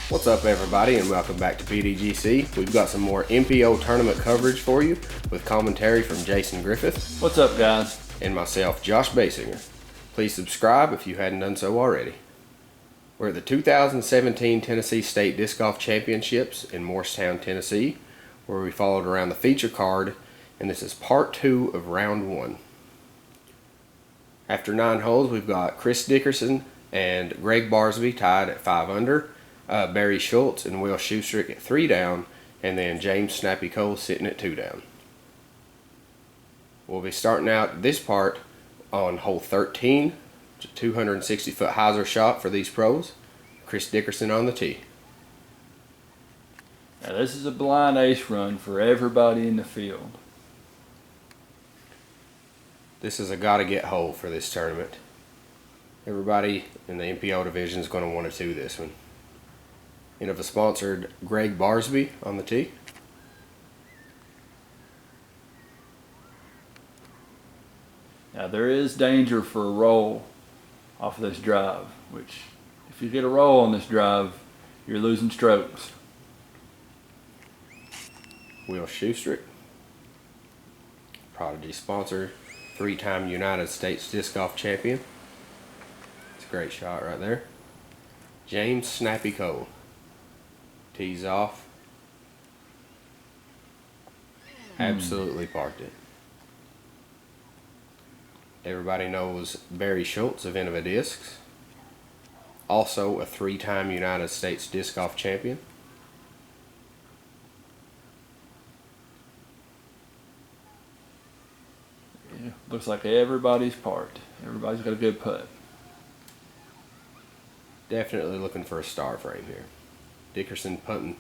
What's up, everybody, and welcome back to BDGC. We've got some more MPO tournament coverage for you with commentary from Jason Griffith. What's up, guys? And myself, Josh Baysinger. Please subscribe if you hadn't done so already. We're at the 2017 Tennessee State Disc Golf Championships in Morristown, Tennessee, where we followed around the feature card, and this is part 2 of round 1. After 9 holes, we've got Chris Dickerson and Gregg Barsby tied at 5 under. Barry Schultz and Will Schusterick at 3 down, and then James Snappy Cole sitting at 2 down. We'll be starting out this part on hole 13, it's a 260-foot hyzer shot for these pros. Chris Dickerson on the tee. Now this is a blind ace run for everybody in the field. This is a gotta-get hole for this tournament. Everybody in the MPO division is going to want to do this one. And of a sponsored Gregg Barsby on the tee. Now there is danger for a roll off of this drive, which if you get a roll on this drive, you're losing strokes. Will Schusterick, Prodigy sponsor, 3-time United States Disc Golf Champion. It's a great shot right there. James Snappy Cole. Tees off. Absolutely parked it. Everybody knows Barry Schultz of Innova Discs. Also a 3-time United States Disc Golf Champion. Yeah, looks like everybody's parked. Everybody's got a good putt. Definitely looking for a star frame here. Dickerson putting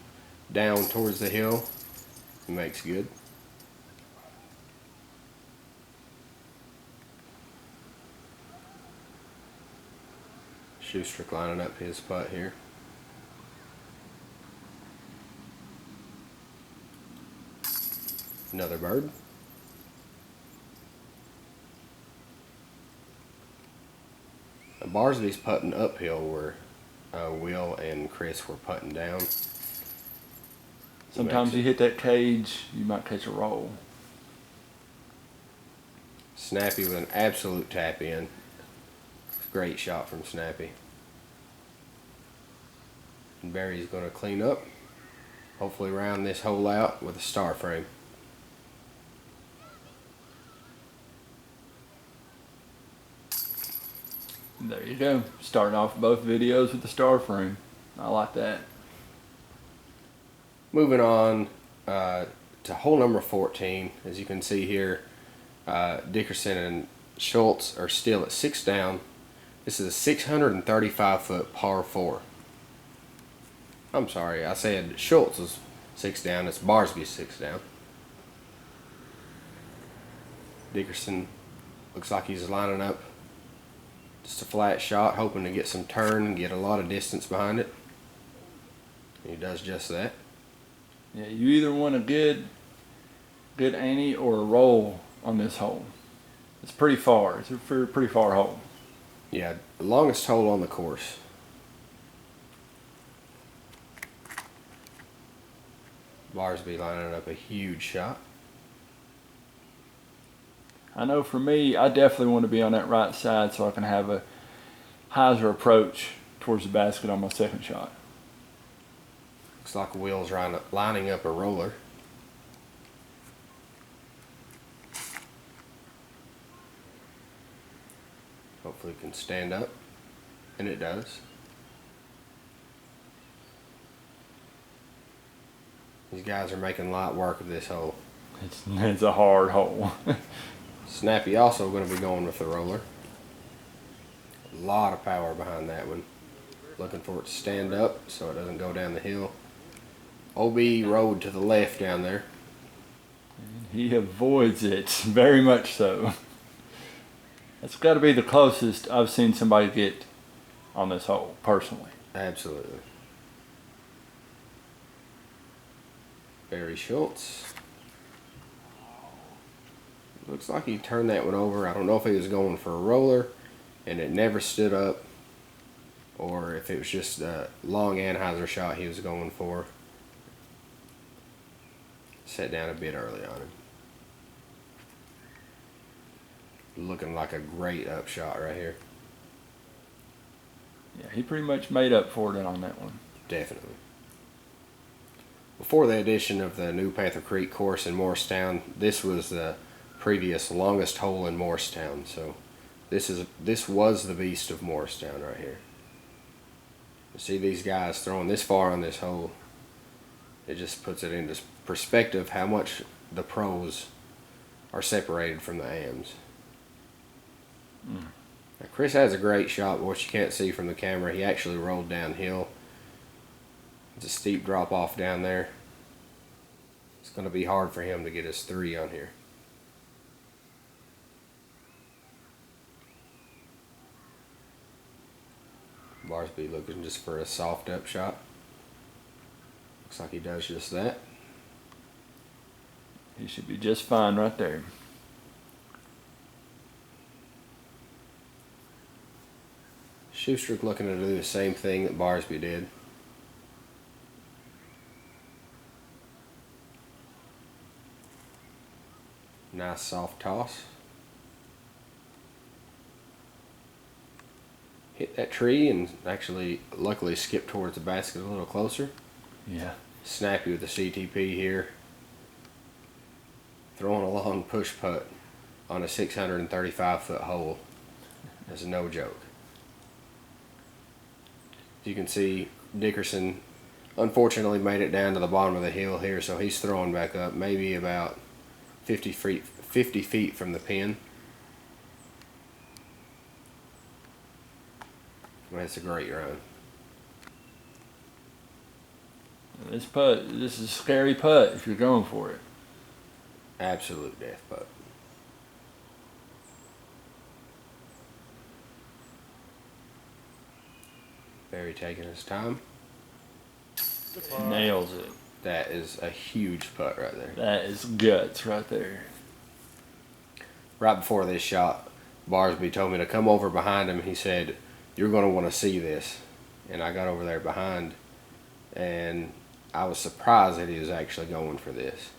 down towards the hill. He makes good. Schusterick lining up his putt here. Another bird. Barsby's putting uphill where Will and Chris were putting down. Sometimes you hit that cage, you might catch a roll. Snappy with an absolute tap in. Great shot from Snappy. And Barry's going to clean up. Hopefully round this hole out with a star frame. There you go. Starting off both videos with the star frame. I like that. Moving on to hole number 14. As you can see here, Dickerson and Schultz are still at 6 down. This is a 635-foot par 4. I'm sorry, I said Schultz was 6 down. It's Barsby 6 down. Dickerson looks like he's lining up just a flat shot, hoping to get some turn and get a lot of distance behind it. He does just that. Yeah, you either want a good ante or a roll on this hole. It's pretty far. It's a pretty far hole. Yeah, the longest hole on the course. Barsby lining up a huge shot. I know for me, I definitely want to be on that right side so I can have a hyzer approach towards the basket on my second shot. Looks like Will's lining up a roller. Hopefully it can stand up, and it does. These guys are making light work of this hole. It's a hard hole. Snappy also going to be going with the roller. A lot of power behind that one. Looking for it to stand up so it doesn't go down the hill. OB road to the left down there. He avoids it, very much so. That's got to be the closest I've seen somebody get on this hole, personally. Absolutely. Barry Schultz. Looks like he turned that one over. I don't know if he was going for a roller and it never stood up, or if it was just a long Anheuser shot he was going for. Set down a bit early on him. Looking like a great upshot right here. Yeah, he pretty much made up for it on that one. Definitely. Before the addition of the new Panther Creek course in Morristown, this was the previous longest hole in Morristown. So this was the beast of Morristown right here. You see these guys throwing this far on this hole. It just puts it into perspective how much the pros are separated from the AMs. Now Chris has a great shot, but what you can't see from the camera, he actually rolled downhill. It's a steep drop off down there. It's going to be hard for him to get his 3 on here. Barsby looking just for a soft up shot. Looks like he does just that. He should be just fine right there. Schusterick looking to do the same thing that Barsby did. Nice soft toss. Hit that tree and actually luckily skipped towards the basket a little closer. Yeah. Snappy with the CTP here. Throwing a long push putt on a 635-foot hole. That's no joke. As you can see, Dickerson unfortunately made it down to the bottom of the hill here, so he's throwing back up maybe about 50 feet from the pin. That's a great run. This is a scary putt if you're going for it. Absolute death putt. Barry taking his time. Nails it. That is a huge putt right there. That is guts right there. Right before this shot, Barsby told me to come over behind him. He said, "You're going to want to see this." And I got over there behind, and I was surprised that he was actually going for this.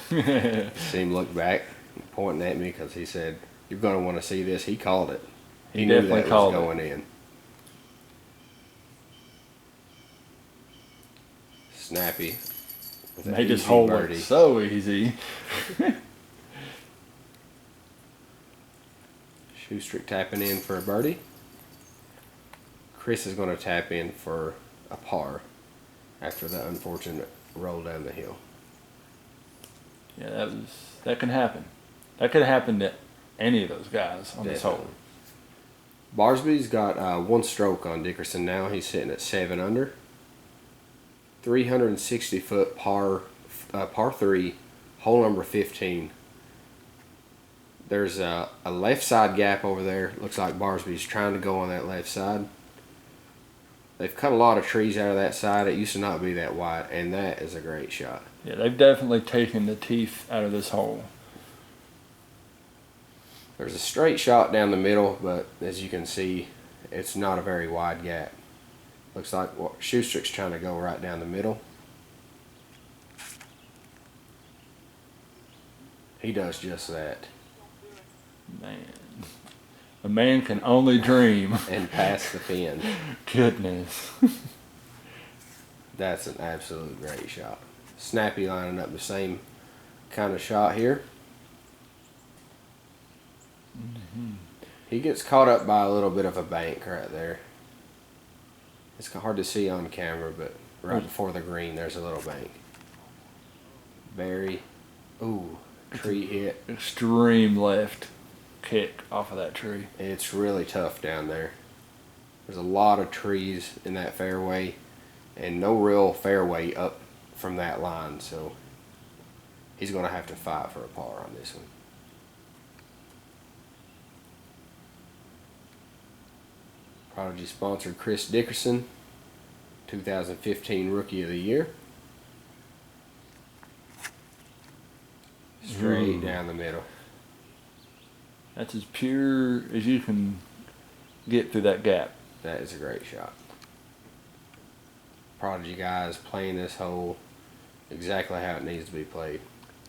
See him look back, pointing at me because he said, "You're going to want to see this." He called it. He knew definitely that called was it. going in. Snappy. With an Made this easy hole birdie. look so easy. Schusterick tapping in for a birdie. Chris is going to tap in for a par after the unfortunate roll down the hill. Yeah, that can happen. That could happen to any of those guys on this hole. Barsby's got 1 stroke on Dickerson now. He's sitting at 7 under. 360-foot par 3, hole number 15. There's a left side gap over there. Looks like Barsby's trying to go on that left side. They've cut a lot of trees out of that side. It used to not be that wide, and that is a great shot. Yeah, they've definitely taken the teeth out of this hole. There's a straight shot down the middle, but as you can see, it's not a very wide gap. Looks like Schusterick's trying to go right down the middle. He does just that. Man. A man can only dream. And pass the pin. Goodness. That's an absolute great shot. Snappy lining up the same kind of shot here. Mm-hmm. He gets caught up by a little bit of a bank right there. It's hard to see on camera, but right before the green, there's a little bank. Barry. Ooh, tree hit. Extreme left kick off of that tree. It's really tough down there. There's a lot of trees in that fairway and no real fairway up from that line, so he's going to have to fight for a par on this one. Prodigy sponsored Chris Dickerson, 2015 Rookie of the Year. Straight down the middle. That's as pure as you can get through that gap. That is a great shot. Prodigy guys playing this hole exactly how it needs to be played.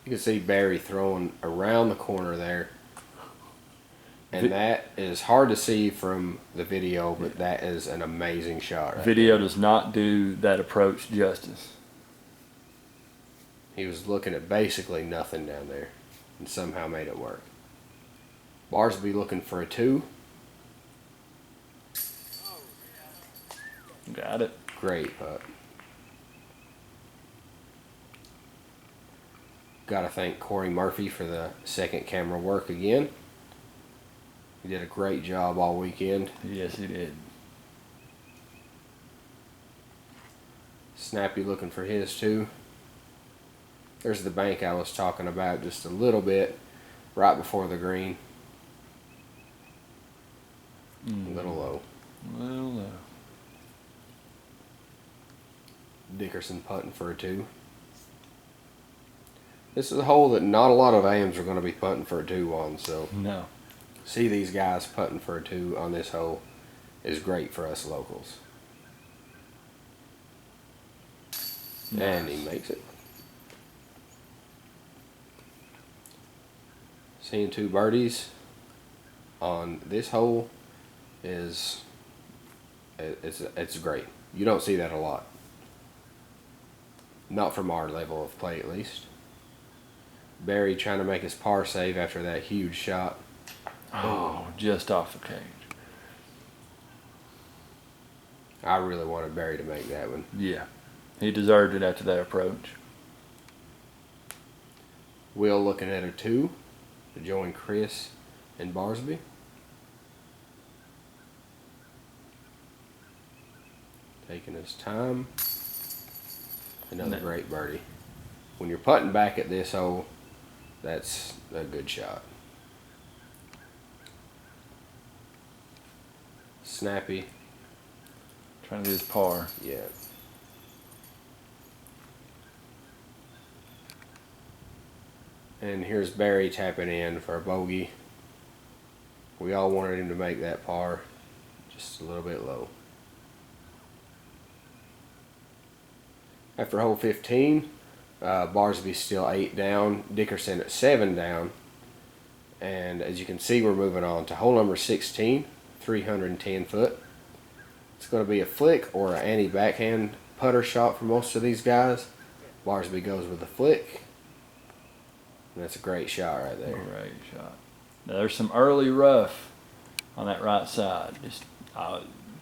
You can see Barry throwing around the corner there. And that is hard to see from the video, but that is an amazing shot right Video there. does not do that approach justice. He was looking at basically nothing down there and somehow made it work. Barsby looking for a 2. Got it. Great putt. Got to thank Cory Murphy for the second camera work again. He did a great job all weekend. Yes, he did. Snappy looking for his 2. There's the bank I was talking about just a little bit right before the green. A little low. Well, Dickerson putting for a 2. This is a hole that not a lot of AMs are going to be putting for a 2 on, so no. see these guys putting for a 2 on this hole is great for us locals. Nice. And he makes it. Seeing 2 birdies on this hole is it's great. You don't see that a lot. Not from our level of play, at least. Barry trying to make his par save after that huge shot. Oh, just off the cage. I really wanted Barry to make that one. Yeah. He deserved it after that approach. Will looking at a 2 to join Chris and Barsby. Taking his time. Another great birdie. When you're putting back at this hole, that's a good shot. Snappy. Trying to do his par. Yeah. And here's Barry tapping in for a bogey. We all wanted him to make that par, just a little bit low. After hole 15, Barsby's still 8 down, Dickerson at 7 down. And as you can see, we're moving on to hole number 16, 310 foot. It's going to be a flick or an anti-backhand putter shot for most of these guys. Barsby goes with the flick. And that's a great shot right there. Great shot. Now, there's some early rough on that right side. Just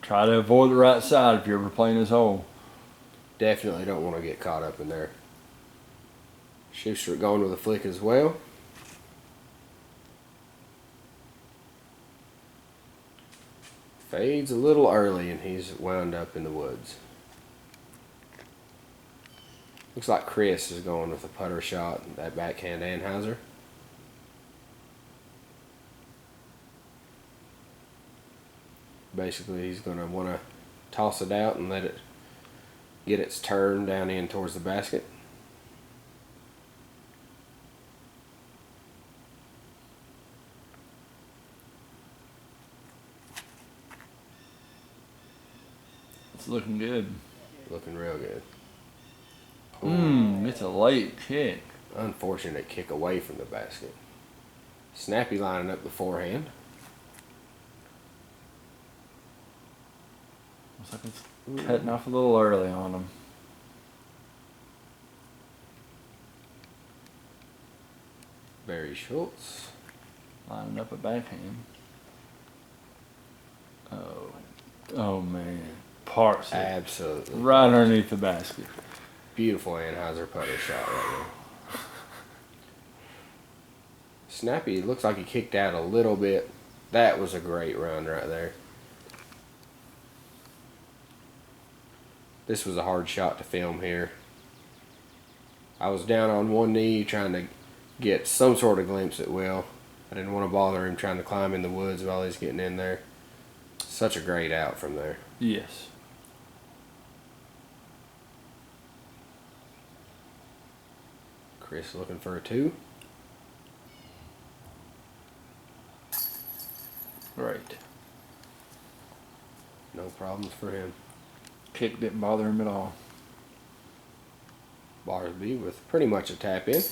try to avoid the right side if you're ever playing this hole. Definitely don't want to get caught up in there. Schusterick going with a flick as well. Fades a little early and he's wound up in the woods. Looks like Chris is going with a putter shot, that backhand Anheuser. Basically, he's going to want to toss it out and let it get its turn down in towards the basket. It's looking good. Looking real good. It's a late kick. Unfortunate kick away from the basket. Snappy lining up the forehand. Looks like it's cutting off a little early on him. Barry Schultz. Lining up a backhand. Oh man. Parks it. Absolutely. Right underneath the basket. Beautiful Anheuser putter shot right there. Snappy looks like he kicked out a little bit. That was a great run right there. This was a hard shot to film here. I was down on one knee trying to get some sort of glimpse at Will. I didn't want to bother him trying to climb in the woods while he's getting in there. Such a great out from there. Yes. Chris looking for a 2. Great. No problems for him. Kick didn't bother him at all. Barsby with pretty much a tap in.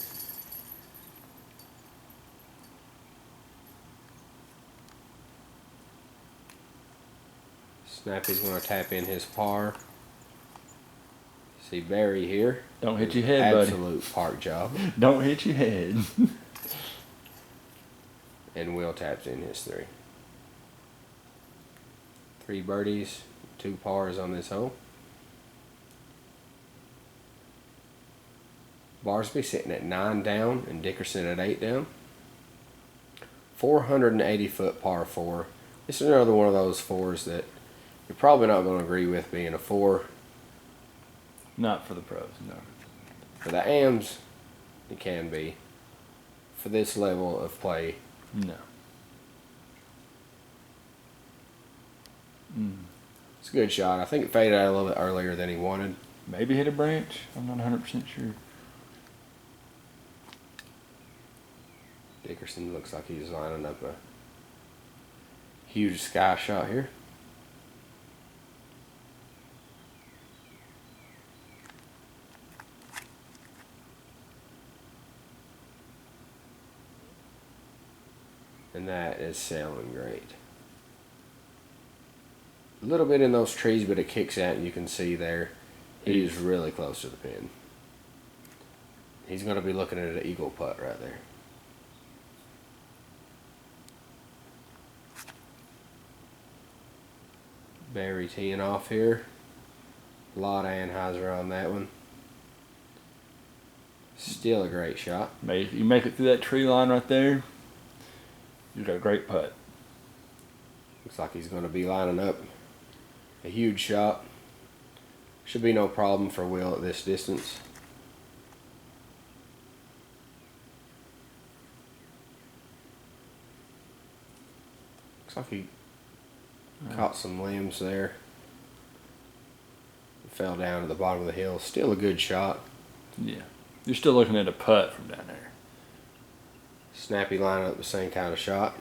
Snappy's going to tap in his par. See Barry here. Don't hit your head, buddy. Absolute park job. Don't hit your head. And Will taps in his 3. 3 birdies, 2 pars on this hole. Barsby sitting at 9 down and Dickerson at 8 down. 480 foot par 4. This is another one of those 4s that you're probably not going to agree with being a 4. Not for the pros, no. For the AMs, it can be. For this level of play, no. It's a good shot. I think it faded out a little bit earlier than he wanted. Maybe hit a branch. I'm not 100% sure. Dickerson looks like he's lining up a huge sky shot here. And that is sailing great. A little bit in those trees, but it kicks out and you can see there he is really close to the pin. He's going to be looking at an eagle putt right there. Barry teeing off here. A lot of Anheuser on that one. Still a great shot. You make it through that tree line right there, you got a great putt. Looks like he's going to be lining up a huge shot. Should be no problem for Will at this distance. Looks like he caught some limbs there. Fell down to the bottom of the hill. Still a good shot. Yeah. You're still looking at a putt from down there. Snappy lining up the same kind of shot.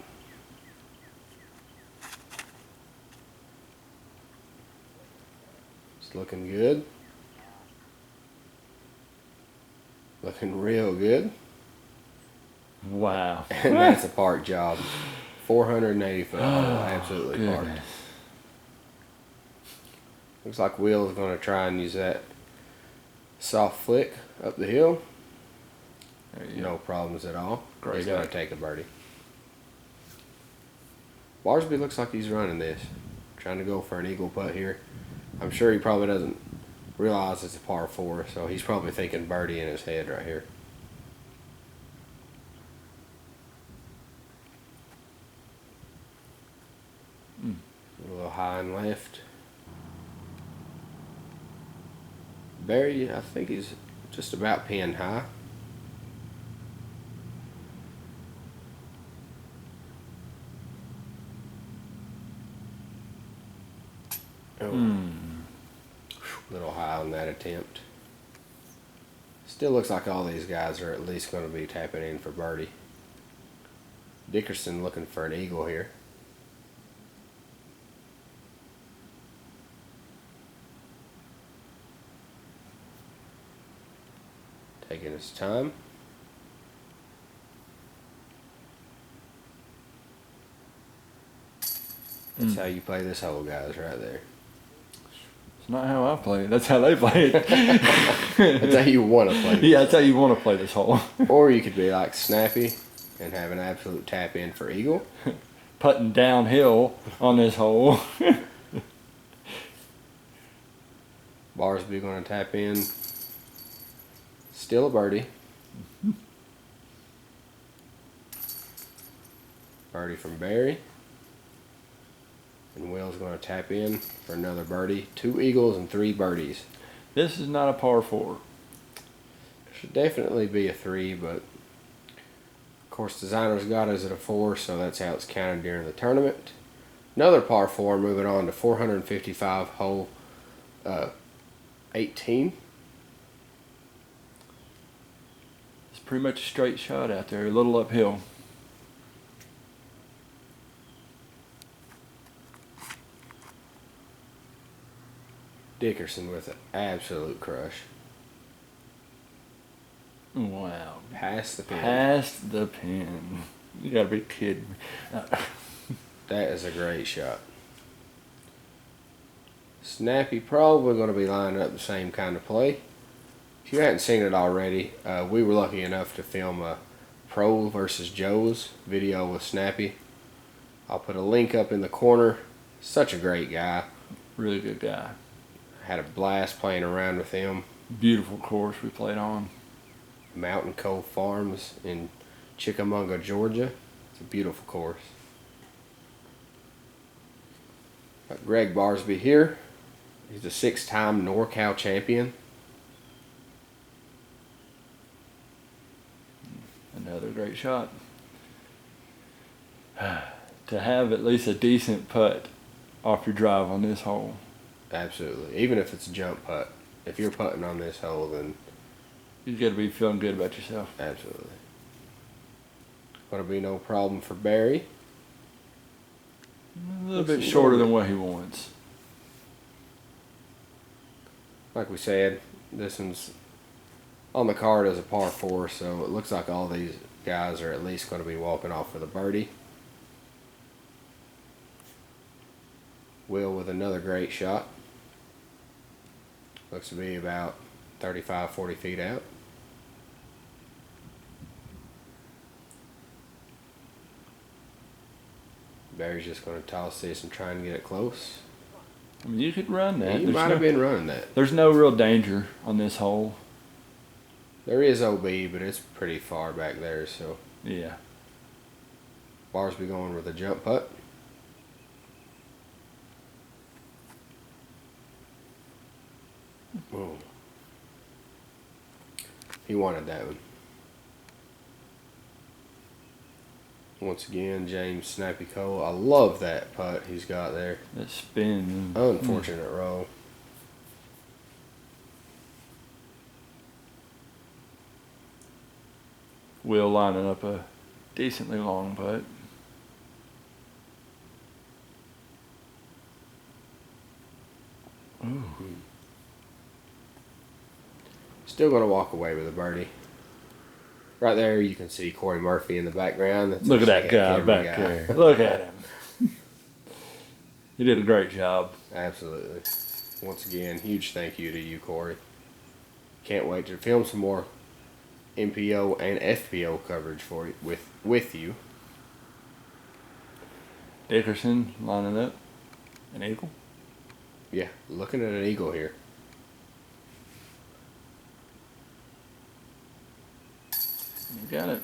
It's looking good. Looking real good. Wow. And that's a park job. 480 foot hole. Absolutely parked. Looks like Will is going to try and use that soft flick up the hill. No problems at all. Great. He's going to take a birdie. Barsby looks like he's running this. Trying to go for an eagle putt here. I'm sure he probably doesn't realize it's a par 4, so he's probably thinking birdie in his head right here. A little high and left. Barry, I think he's just about pinned high. Oh, a little high on that attempt. Still looks like all these guys are at least going to be tapping in for birdie. Dickerson looking for an eagle here. Taking his time. That's how you play this hole, guys, right there. It's not how I play it. That's how they play it. That's how you want to play it. Yeah, that's how you want to play this hole. Or you could be like Snappy and have an absolute tap in for eagle. Putting downhill on this hole. Barsby going to tap in. Still a birdie. Birdie from Barry. And Will's going to tap in for another birdie. 2 eagles and 3 birdies. This is not a par 4. Should definitely be a 3, but of course designers got us at a 4, so that's how it's counted during the tournament. Another par 4, moving on to 455 hole 18. It's pretty much a straight shot out there, a little uphill. Dickerson with an absolute crush. Wow. Past the pin. Past the pin. You gotta be kidding me. That is a great shot. Snappy probably going to be lining up the same kind of play. If you hadn't seen it already, we were lucky enough to film a Pro versus Joe's video with Snappy. I'll put a link up in the corner. Such a great guy. Really good guy. Had a blast playing around with him. Beautiful course we played on. Mountain Cove Farms in Chickamauga, Georgia. It's a beautiful course. Got Gregg Barsby here. He's a 6-time NorCal champion. Another great shot. To have at least a decent putt off your drive on this hole. Absolutely. Even if it's a jump putt. If you're putting on this hole, then You got to be feeling good about yourself. absolutely. Going to be no problem for Barry. A little bit shorter than what he wants. Like we said, this one's on the card as a par 4, so it looks like all these guys are at least going to be walking off for the birdie. Will with another great shot. Looks to be about 35, 40 feet out. Barry's just going to toss this and try and get it close. I mean, you could run that. He might have been running that. There's no real danger on this hole. There is OB, but it's pretty far back there, so Yeah. Barsby going with a jump putt. Boom. He wanted that one. Once again, James Snappy Cole. I love that putt he's got there. That spin. Unfortunate roll. Will lining up a decently long putt. Ooh. Still going to walk away with a birdie. Right there, you can see Cory Murphy in the background. That's Look at that a guy camera back guy. there. Look at him. He did a great job. Absolutely. Once again, huge thank you to you, Cory. Can't wait to film some more MPO and FPO coverage for you, with you. Dickerson lining up. An eagle. Yeah, looking at an eagle here. You got it.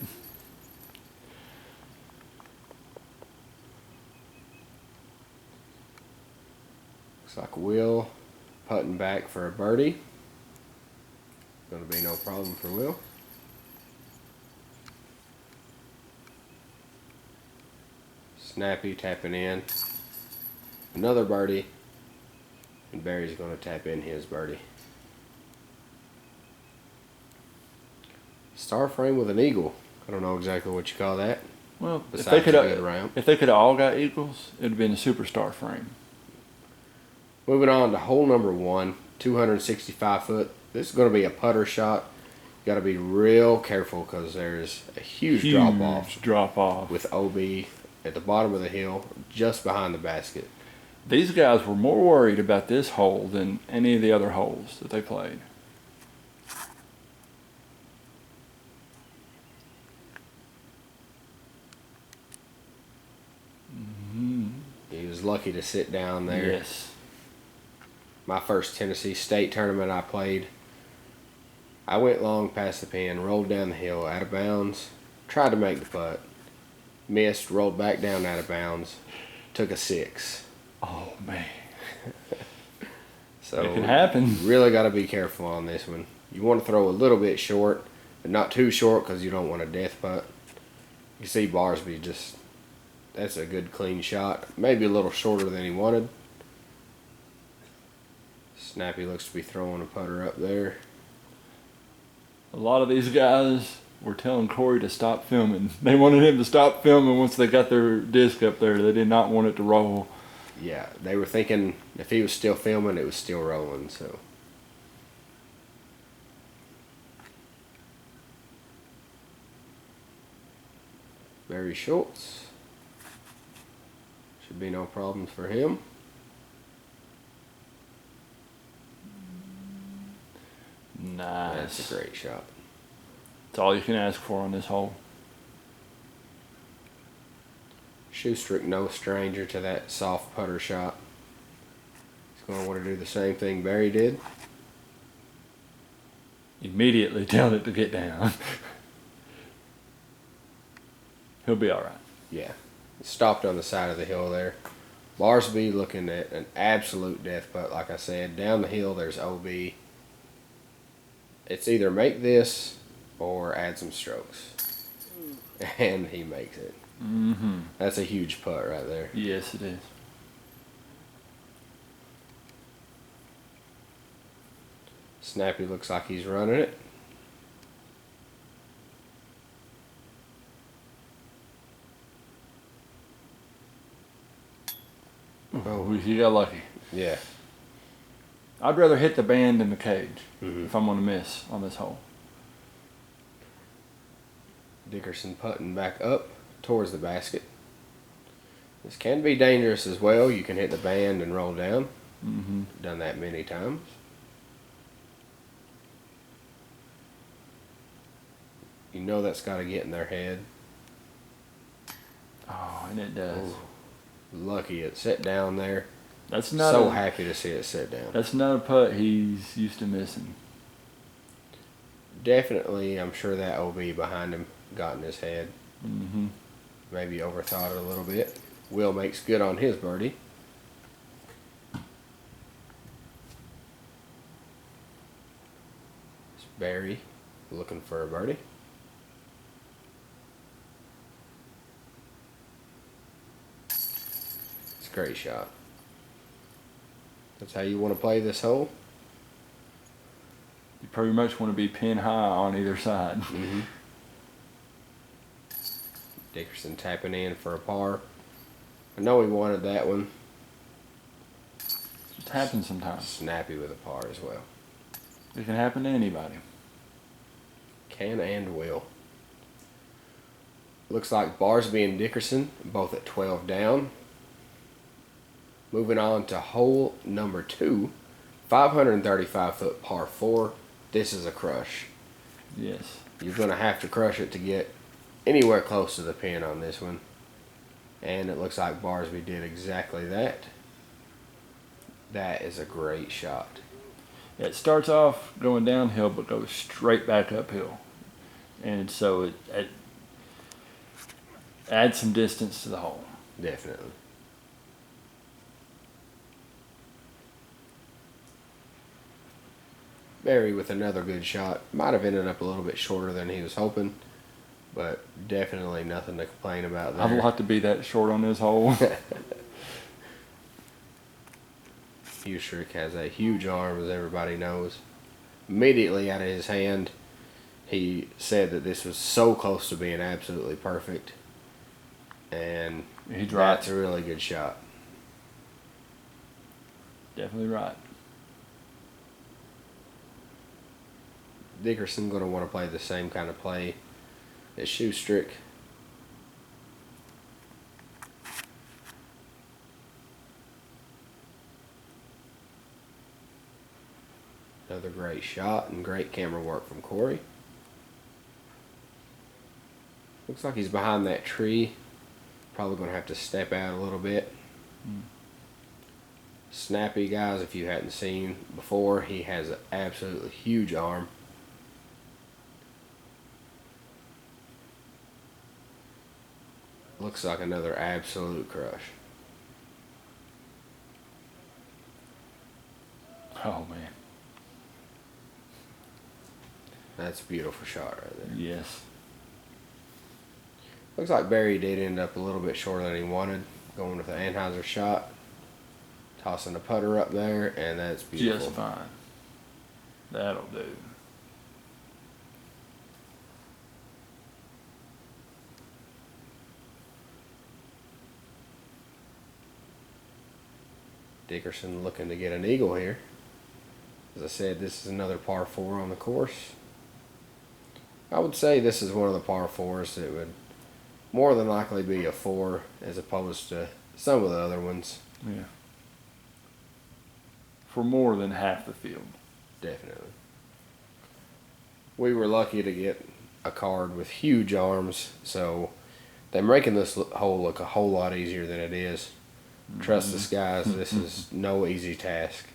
Looks like Will putting back for a birdie. Gonna be no problem for Will. Snappy tapping in. Another birdie. And Barry's gonna tap in his birdie. Star frame with an eagle. I don't know exactly what you call that. Well, if Besides they a good ramp. have all got eagles, it'd have been a superstar frame. Moving on to hole number 1, 265 foot. This is going to be a putter shot. You got to be real careful because there's a huge drop off with OB at the bottom of the hill, just behind the basket. These guys were more worried about this hole than any of the other holes that they played. He was lucky to sit down there. Yes. My first Tennessee State tournament I played, I went long past the pin, rolled down the hill out of bounds, tried to make the putt, missed, rolled back down out of bounds, took a 6. Oh, man. So It can happen. You really got to be careful on this one. You want to throw a little bit short, but not too short because you don't want a death putt. You see Barsby just, that's a good clean shot. Maybe a little shorter than he wanted. Snappy looks to be throwing a putter up there. A lot of these guys were telling Cory to stop filming. They wanted him to stop filming once they got their disc up there. They did not want it to roll. Yeah, they were thinking if he was still filming, it was still rolling, so. Barry Schultz. Should be no problems for him. Nice. That's a great shot. That's all you can ask for on this hole. Schusterick, no stranger to that soft putter shot. He's going to want to do the same thing Barry did. Immediately tell it to get down. He'll be all right. Yeah. Stopped on the side of the hill there. Barsby looking at an absolute death putt, like I said. Down the hill, there's OB. It's either make this or add some strokes. And he makes it. Mm-hmm. That's a huge putt right there. Yes, it is. Snappy looks like he's running it. Oh, he got lucky. Yeah. I'd rather hit the band than the cage Mm-hmm. if I'm going to miss on this hole. Dickerson putting back up towards the basket. This can be dangerous as well. You can hit the band and roll down. Mm-hmm. Done that many times. You know that's got to get in their head. Oh, and it does. Ooh. Lucky it set down there. That's not So happy to see it set down. That's not a putt he's used to missing. Definitely, I'm sure that OB behind him got in his head. Mm-hmm. Maybe overthought it a little bit. Will makes good on his birdie. It's Barry looking for a birdie. It's a great shot. That's how you want to play this hole. You pretty much want to be pin high on either side. Mm-hmm. Dickerson tapping in for a par. I know he wanted that one. It happens sometimes. Snappy with a par as well. It can happen to anybody. Can and will. Looks like Barsby and Dickerson both at 12 down. Moving on to hole number 2. 535-foot par 4. This is a crush. Yes. You're going to have to crush it to get anywhere close to the pin on this one. And it looks like Barsby did exactly that. That is a great shot. It starts off going downhill but goes straight back uphill. And so it adds some distance to the hole. Definitely. Barry with another good shot. Might have ended up a little bit shorter than he was hoping, but definitely nothing to complain about there. I'd like to be that short on this hole. Schusterick has a huge arm, as everybody knows. Immediately out of his hand, he said that this was so close to being absolutely perfect. And He's right. that's a really good shot. Definitely right. Dickerson going to want to play the same kind of play as Schusterick. Another great shot and great camera work from Cory. Looks like he's behind that tree. Probably going to have to step out a little bit. Snappy, guys, if you hadn't seen before, he has an absolutely huge arm. Looks like another absolute crush. Oh, man. That's a beautiful shot right there. Yes. Looks like Barry did end up a little bit shorter than he wanted. Going with the Anheuser shot. Tossing the putter up there, and that's beautiful. Just fine. That'll do. Dickerson looking to get an eagle here. As I said, this is another par 4 on the course. I would say this is one of the par 4s that would more than likely be a 4 as opposed to some of the other ones. Yeah. For more than half the field. Definitely. We were lucky to get a card with huge arms, so they're making this hole look a whole lot easier than it is. Trust us, guys, this is no easy task.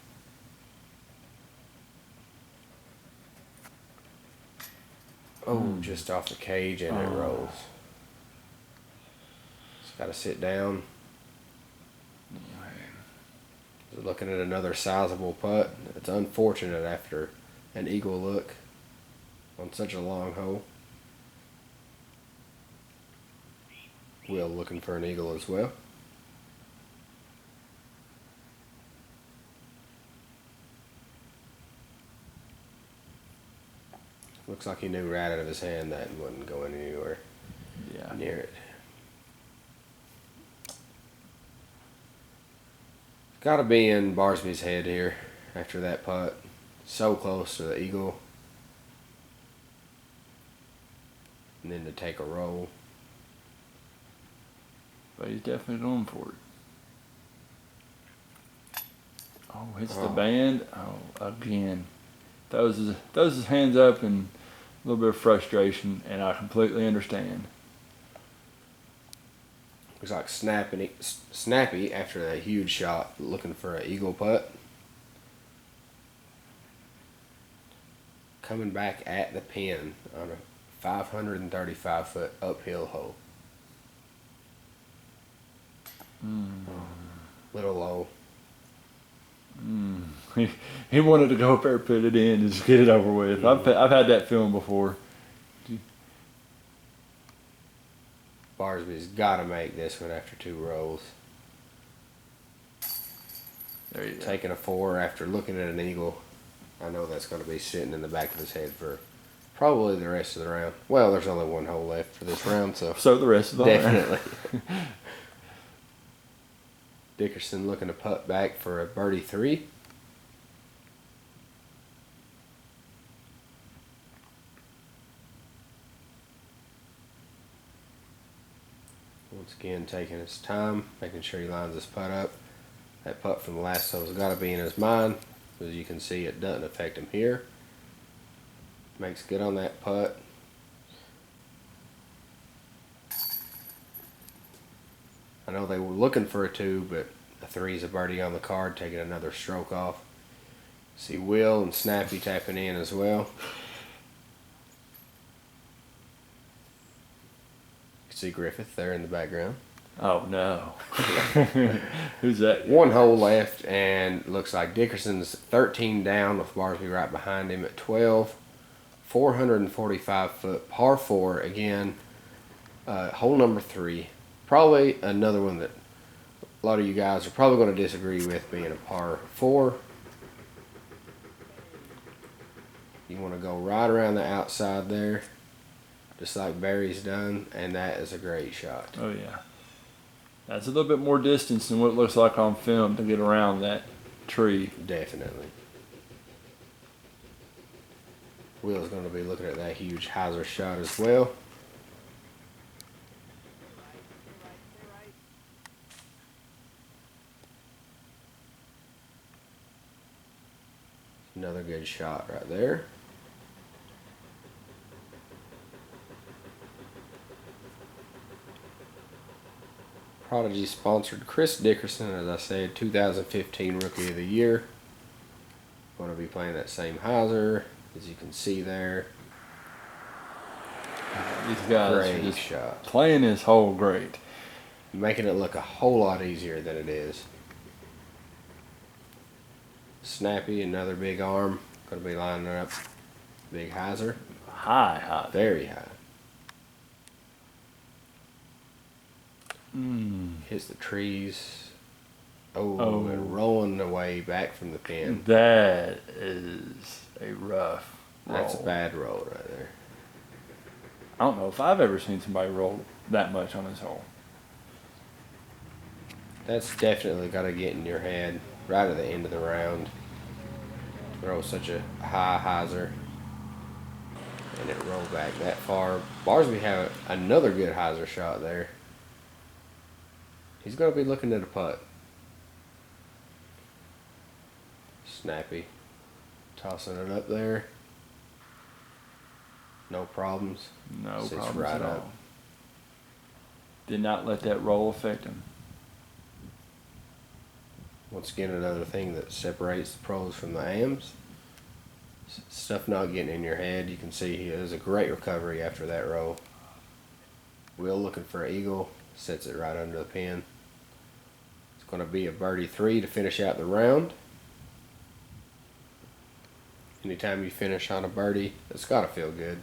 Oh, just off the cage and it rolls. Just got to sit down. Looking at another sizable putt. It's unfortunate after an eagle look on such a long hole. Will looking for an eagle as well. Looks like he knew right out of his hand that wasn't going anywhere near it. Got to be in Barsby's head here after that putt. So close to the eagle. And then to take a roll. But he's definitely going for it. Oh, hits the band. Oh, again. Throws his hands up in a little bit of frustration, and I completely understand. Looks like Snappy after that huge shot, looking for an eagle putt. Coming back at the pin on a 535-foot uphill hole. Little low. He wanted to go up there, put it in, and just get it over with. I've had that feeling before. Barsby's got to make this one after 2 rolls. There you go. Taking a 4 after looking at an eagle. I know that's going to be sitting in the back of his head for probably the rest of the round. Well, there's only 1 hole left for this round, so the rest of the definitely. Dickerson looking to putt back for a birdie 3. Once again, taking his time, making sure he lines his putt up. That putt from the last hole's got to be in his mind. As you can see, it doesn't affect him here. Makes good on that putt. I know they were looking for a 2, but a 3 is a birdie on the card, taking another stroke off. See Will and Snappy tapping in as well. You can see Griffith there in the background. Oh, no. Who's that? 1 hole left, and looks like Dickerson's 13 down with Barsby right behind him at 12. 445-foot par 4 again. Hole number 3. Probably another one that a lot of you guys are probably going to disagree with being a par 4. You want to go right around the outside there, just like Barry's done, and that is a great shot. Oh, yeah. That's a little bit more distance than what it looks like on film to get around that tree. Definitely. Will's going to be looking at that huge hyzer shot as well. Another good shot right there. Prodigy sponsored Chris Dickerson, as I said, 2015 Rookie of the Year. Going to be playing that same hyzer, as you can see there. These guys Great are just shot. Playing this hole great. Making it look a whole lot easier than it is. Snappy, another big arm. Going to be lining up. Big hyzer. High. Very high. Hits the trees. Oh, and rolling away back from the pin. That is a rough roll. That's a bad roll right there. I don't know if I've ever seen somebody roll that much on this hole. That's definitely got to get in your head. right at the end of the round. Throw such a high hyzer, and it rolled back that far. Barsby had another good hyzer shot there. He's going to be looking at a putt. Snappy tossing it up there. No problems. No Sits problems right at up. all. Did not let that roll affect him. Once again, another thing that separates the pros from the AMs. Stuff not getting in your head. You can see he has a great recovery after that roll. Will looking for an eagle. Sets it right under the pin. It's going to be a birdie 3 to finish out the round. Anytime you finish on a birdie, it's got to feel good.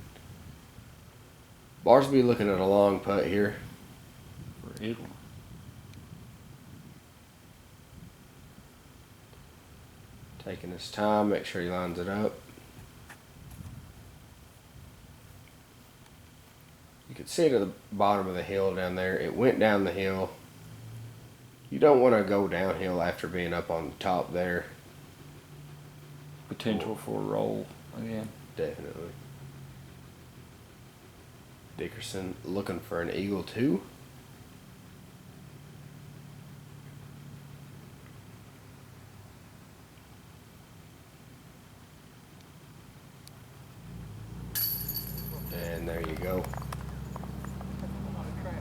Barsby looking at a long putt here. For eagle. Taking his time, make sure he lines it up. You can see it at the bottom of the hill down there. It went down the hill. You don't want to go downhill after being up on the top there. Potential for a roll again. Definitely. Dickerson looking for an eagle 2. And there you go.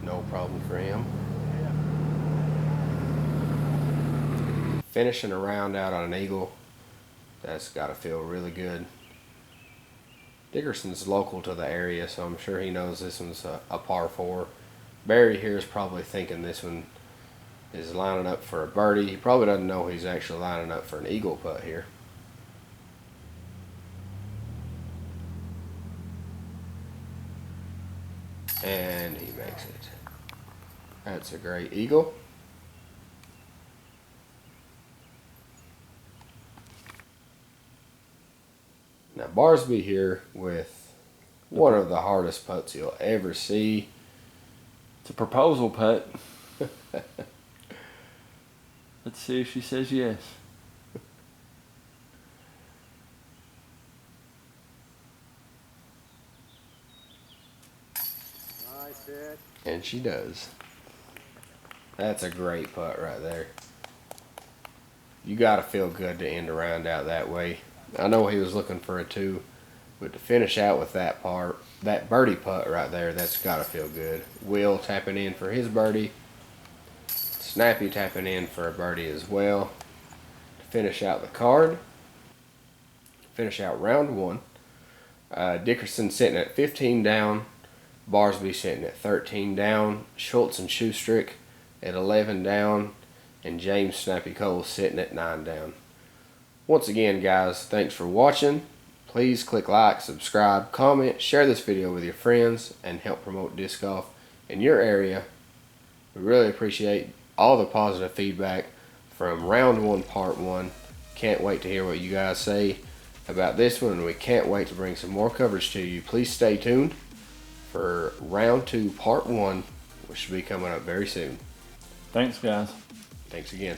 No problem for him. Finishing a round out on an eagle, that's got to feel really good. Dickerson's local to the area, so I'm sure he knows this one's a par 4. Barry here is probably thinking this one is lining up for a birdie. He probably doesn't know he's actually lining up for an eagle putt here. And he makes it. That's a great eagle. Now Barsby here with one of the hardest putts you'll ever see. It's a proposal putt. Let's see if she says yes. Nice hit. And she does. That's a great putt right there. You got to feel good to end a round out that way. I know he was looking for a 2, but to finish out with that birdie putt right there, that's got to feel good. Will tapping in for his birdie. Snappy tapping in for a birdie as well. To finish out the card. Finish out round 1. Dickerson sitting at 15 down. Barsby sitting at 13 down. Schultz and Schusterick at 11 down. And James Snappy Cole sitting at 9 down. Once again, guys, thanks for watching. Please click like, subscribe, comment, share this video with your friends, and help promote disc golf in your area. We really appreciate all the positive feedback from round 1, part 1. Can't wait to hear what you guys say about this one, and we can't wait to bring some more coverage to you. Please stay tuned for round 2, part 1, which should be coming up very soon. Thanks, guys. Thanks again.